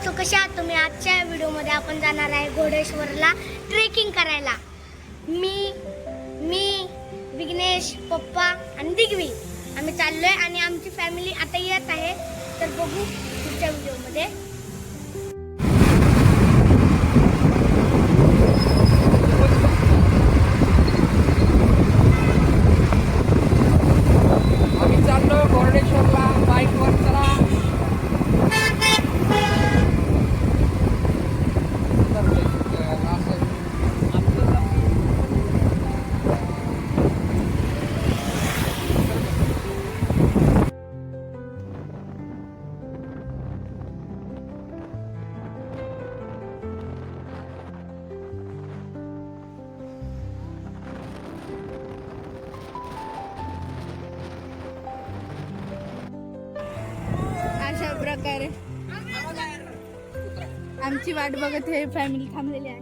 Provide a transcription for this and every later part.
So कशा आहात तुम्ही? आजच्या व्हिडिओमध्ये आपण जाणार आहे घोडेश्वरला ट्रेकिंग करायला. मी विघ्नेश, पप्पा आणि दिग्वी आम्ही चाललोय आणि आमची फॅमिली आता येत आहे. तर बघू पुढच्या व्हिडिओमध्ये. आम्ही चाललो घोडेश्वरला बाईकवर. चला अशा प्रकारे आमची वाट बघत हे फॅमिली थांबलेली आहे.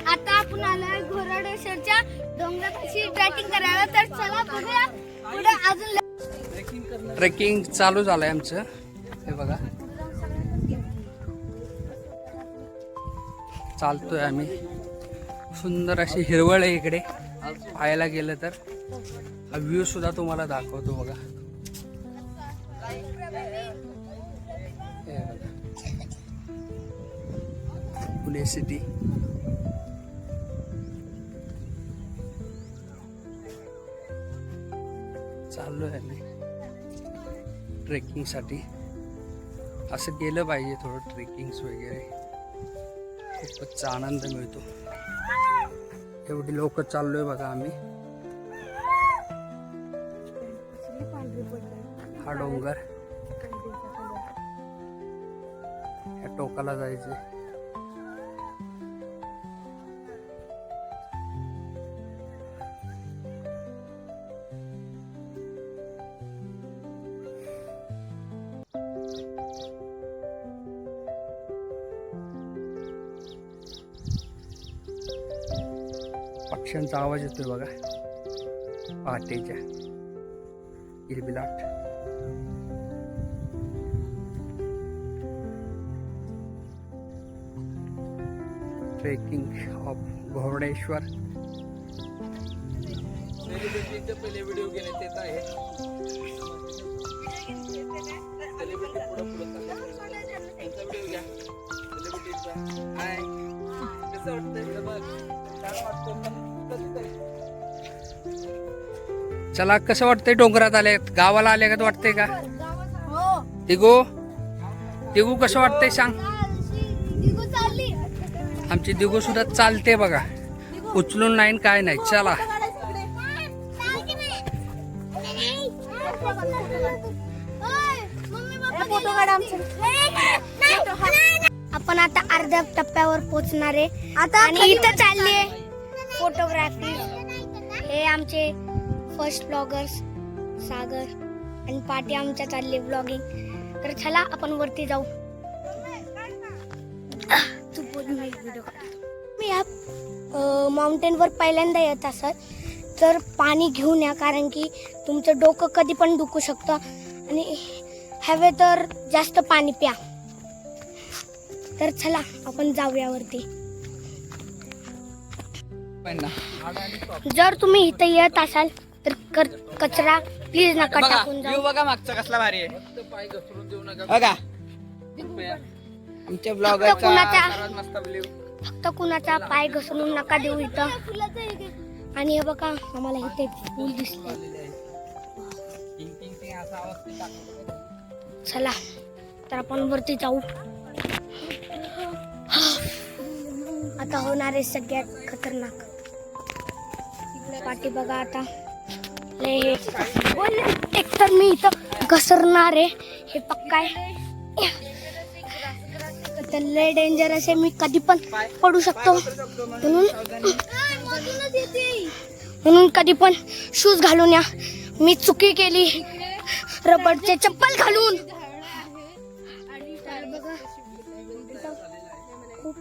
आता आपण आलोय घोडेश्वरच्या डोंगरापाशी ट्रेकिंग करायला. तर चला बघूया पुढे अजून. ट्रेकिंग चालू झालंय आमचं. हे बघा चालतोय आम्ही. सुंदर अशी हिरवळ आहे इकडे. पाहायला गेलं तर हा व्ह्यू सुद्धा तुम्हाला दाखवतो बघा. हे बघा. पुणे सिटी. चाललोय आम्ही ट्रेकिंग साठी. असं गेलं पाहिजे थोडं ट्रेकिंग वगैरे. खूपच आनंद मिळतो. एवढी लोक चाललोय बघा आम्ही. हा डोंगर, या टोकाला जायचे. पक्ष्यांचा आवाज येतोय बघा पहाटेच्या किलबिलाट. Trekking of Ghodeshwar. पहिले व्हिडिओ गेले ते आहे. चला कसं वाटतंय डोंगरात आले, गावाला आले का वाटतंय का? दिगू कसं वाटतंय सांग. आमची दिगू सुद्धा चालते बघा. उचलून नाही काय नाही. चला आपण आता अर्ध्या टप्प्यावर पोहोचणार आहे आता. आणि इथं चालली फोटोग्राफी. हे आमचे फर्स्ट ब्लॉगर्स सागर आणि पाटी आमच्या चालले ब्लॉगिंग. तर चला आपण वरती जाऊ. तू बोल मी व्हिडिओ काढतो. मी या माउंटेनवर पहिल्यांदा येत असत तर पाणी घेऊन या, कारण की तुमचं डोकं कधी पण दुखू शकतं आणि हवे तर जास्त पाणी प्या. तर चला आपण जाऊया वरती. जर तुम्ही इथे येत असाल तर कचरा प्लीज नका टाकून जाऊ. बघा मागचा कसला भारी आहे बघा. आमच्या ब्लॉगरचा मस्त व्ह्यू. फक्त कुणाचा पाय घसरून नका देऊ इथं. आणि हे बघा आम्हाला इथे फुल दिसले. चला तर आपण वरती जाऊ. आता होणार आहे सगळ्यात खतरनाक पाठी. बघा आता एक तर मी इथं घसरणार आहे हे पक्का आहे. तर लय डेंजरस आहे. मी कधी पण पडू शकतो. म्हणून कधी पण शूज घालून या. मी चुकी केली रबरचे चप्पल घालून. खूप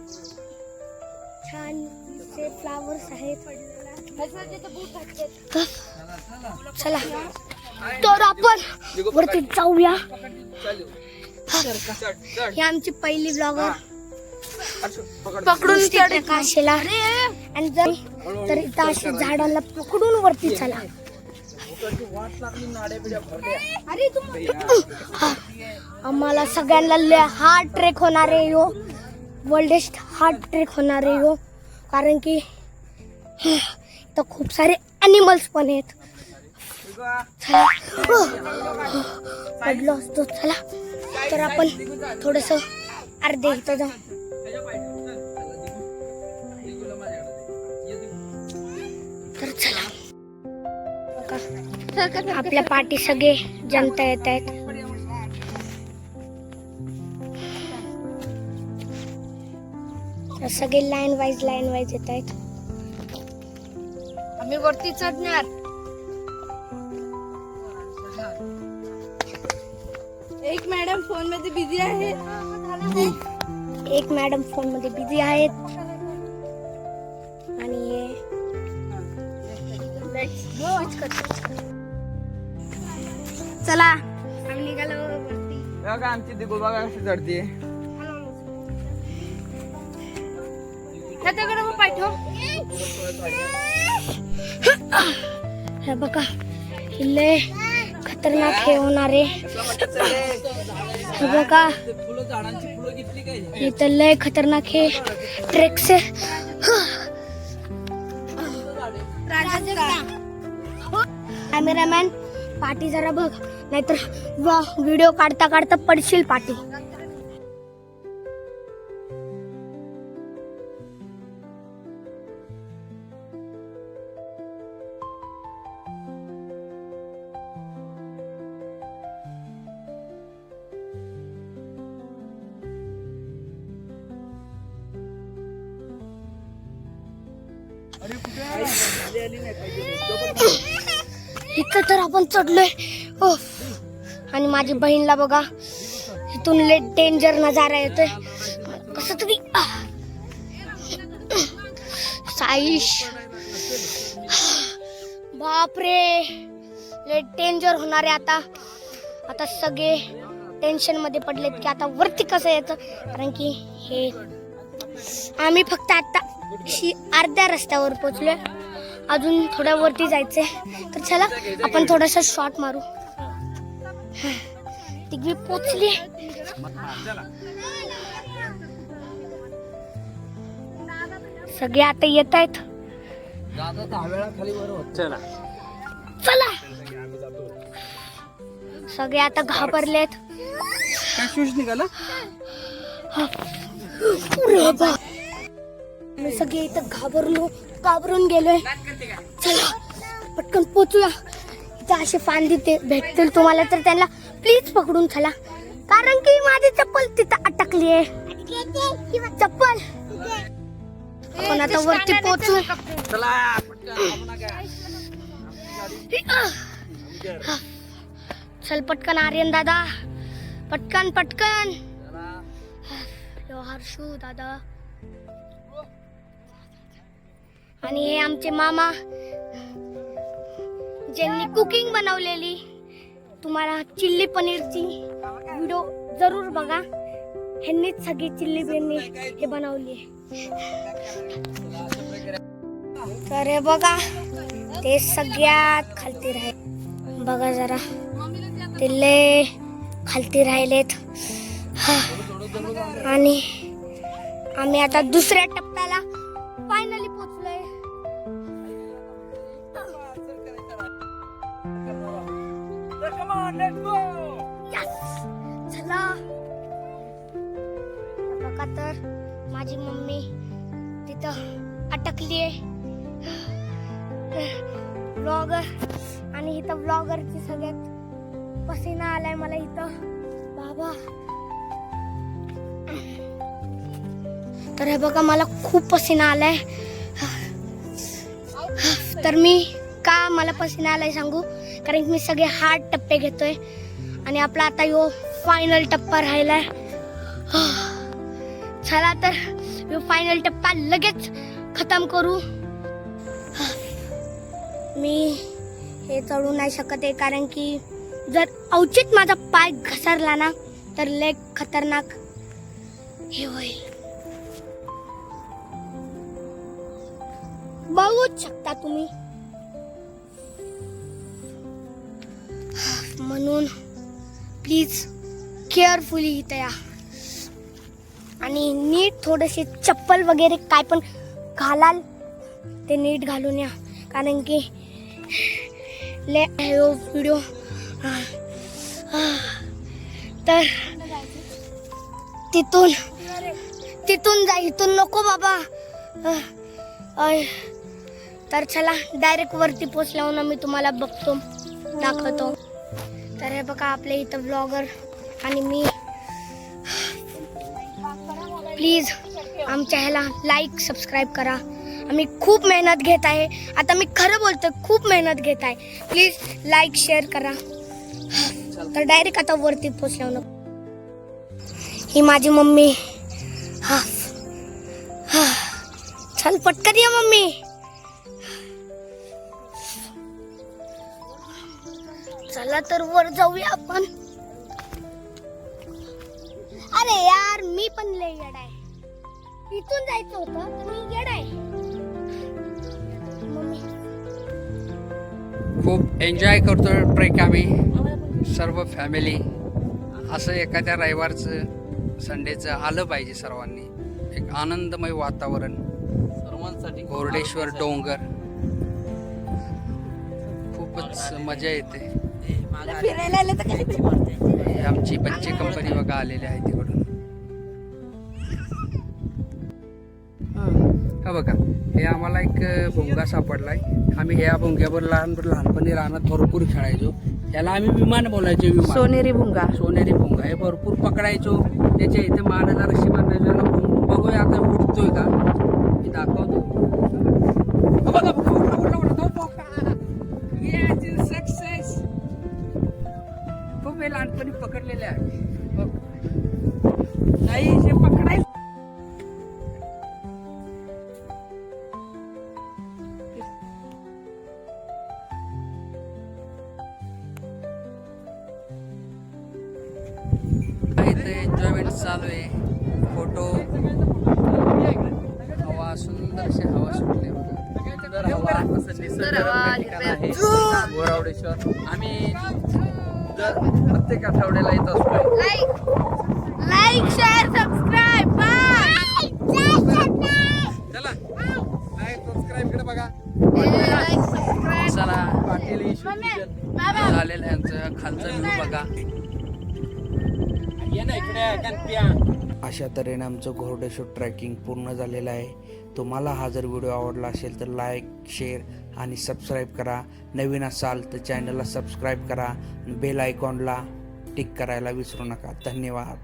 छान से फ्लावर फ्लावर्स आहेत. चला तर आपण वरती जाऊया. ही आमची पहिली ब्लॉगर पकडून चढ काशीला. आणि जर तर इथं अशी झाडाला पकडून वरती चला. आम्हाला सगळ्यांना हार्ड ट्रेक होणार आहे यो. वर्ल्डेस्ट हार्ड ट्रेक होणार आहे यो. कारण की इथं खूप सारे ॲनिमल्स पण आहेत. चला पडलो असतो. चला तर आपण थोडस अर्धे इथं जाऊ. तर चला आपल्या पाठी सगळे जनता येत आहेत. सगळे लाईन वाईज येत आहेत. आम्ही वरती चढणार. एक मॅडम फोन मध्ये बिझी आहे. एक मॅडम फोन मध्ये बिझी आहेत. आणि चला आम्ही निघालो वरती. बघा आमची दिगो बघा कशी चढते. हे बघा लय खतरनाक हे होणार आहे. हे बघा इथं लय खतरनाक हे ट्रेक्स आहे. कॅमेरामॅन पाठी जरा बघ, नाहीतर व्हिडिओ काढता काढता पडशील पाठी. इथं तर आपण चढलोय. आणि माझी बहीणला बघा इथून लय डेंजर नजारा येतोय. कसं तरी साईश बापरे लय डेंजर होणार आहे. आता सगळे टेन्शन मध्ये पडलेत की आता वरती कसं यायचं. कारण की हे आम्ही फक्त आता अर्ध्या रस्त्यावर पोहोचलोय. अजून थोड्या वरती जायचंय. तर चला आपण थोडासा शॉट मारू. तिघी पोचली. सगळे आता येत आहेत. चला सगळे आता घाबरलेत. सगळे इथं घाबरून गेलोय. चला पटकन पोचूया. इथं असे फांदी ते भेटतील तुम्हाला तर त्यांना प्लीज पकडून चला. कारण की माझी चप्पल तिथं अटकली आहे. चप्पल आपण आता वरती पोचू. चल पटकन आर्यन दादा, पटकन पटकन. हर्षू दादा आणि हे आमचे मामा ज्यांनी कुकिंग बनवलेली. तुम्हाला चिल्ली पनीरची व्हिडिओ जरूर बघा. ह्यांनीच सगळी चिल्ली पनीर हे बनवली. तर हे बघा ते सगळ्यात खालती राहिले. बघा जरा ते लय खालती राहिलेत. आणि आम्ही आता दुसऱ्या टप्प्याला फायनली पोहोचलोय. चला बघा तर माझी मम्मी तिथं अटकली आहे. ब्लॉगर आणि इथं ब्लॉगरची सगळ्यात पसीना आलाय मला इथं बाबा. तर हे बघा मला खूप पसीना आलाय. तर मी का मला पसीना आलाय सांगू. कारण की मी सगळे हार्ड टप्पे घेतोय. आणि आपला आता यो फायनल टप्पा राहिलाय. चला तर यो फायनल टप्पा लगेच खतम करू. मी हे चढू नाही शकत आहे कारण की जर अवचित माझा पाय घसरला ना तर लय खतरनाक हे होईल. बघूच शकता तुम्ही. म्हणून प्लीज केअरफुली इथे या आणि नीट थोडेसे चप्पल वगैरे काय पण घालाल ते नीट घालून या कारण की ले व्हिडिओ तर तिथून जा, इथून नको बाबा. तर चला डायरेक्ट वरती पोचल्यावर ना मी तुम्हाला दाखवतो. तर हे बघा आपले इथं ब्लॉगर आणि मी. प्लीज आमच्या ह्याला लाईक सबस्क्राईब करा. आम्ही खूप मेहनत घेत आहे. आता मी खरं बोलतो, खूप मेहनत घेत आहे. प्लीज लाईक शेअर करा. तर डायरेक्ट आता वरती पोचल्यावर नको. ही माझी मम्मी. चल पटकन या मम्मी. चला तर वर जाऊया आपण. अरे यार मी पण लय येड आहे. इथून जायचं होतं तर मी येड आहे. मम्मी खूप एन्जॉय करतो ट्रेक आम्ही सर्व फॅमिली. असं एखाद्या रविवारचं संडेचं आलं पाहिजे सर्वांनी. एक आनंदमय वातावरण सर्वांसाठी. घोरडेश्वर डोंगर खूपच मजा येते. फिरायला आले तर काय हे आमची बच्चे कंपनी बघा आलेली आहे तिकडून. हा बघा हे आम्हाला एक भोंगा सापडलाय. आम्ही ह्या भोंग्यावर लहानपणी रानात भरपूर खेळायचो. याला आम्ही विमान बोलायचो. विमान सोनेरी भुंगा. सोनेरी भोंगा हे भरपूर पकडायचो. त्याच्या इथे मारायला रशी बांधायचो. याला बघूया आता उडतोय का मी दाखवतो. बघा बघा उडला उडला तो भोंगा. सक्सेस. खूप हे लहानपणी पकडलेले आहे. नाही हे पकडायचं. एन्जॉयमेंट चालू आहे. फोटो हवा सुंदरशी हवा सुटली बघा. घोरडेश्वर आम्ही दर प्रत्येक आठवड्याला येत असतो. Like share subscribe. चला लाईक सबस्क्राईब कडे बघा. चला पाटील झालेलं आहे यांचं खालचं व्ह्यू बघा. अशा तऱ्हेने आमचं घोरडेश्वर ट्रॅकिंग पूर्ण झालेलं आहे. तुम्हाला हा जर व्हिडिओ आवडला असेल तर लाईक शेअर आणि सबस्क्राईब करा. नवीन असाल तर चॅनलला सबस्क्राईब करा. बेल आयकॉनला टिक करायला विसरू नका. धन्यवाद.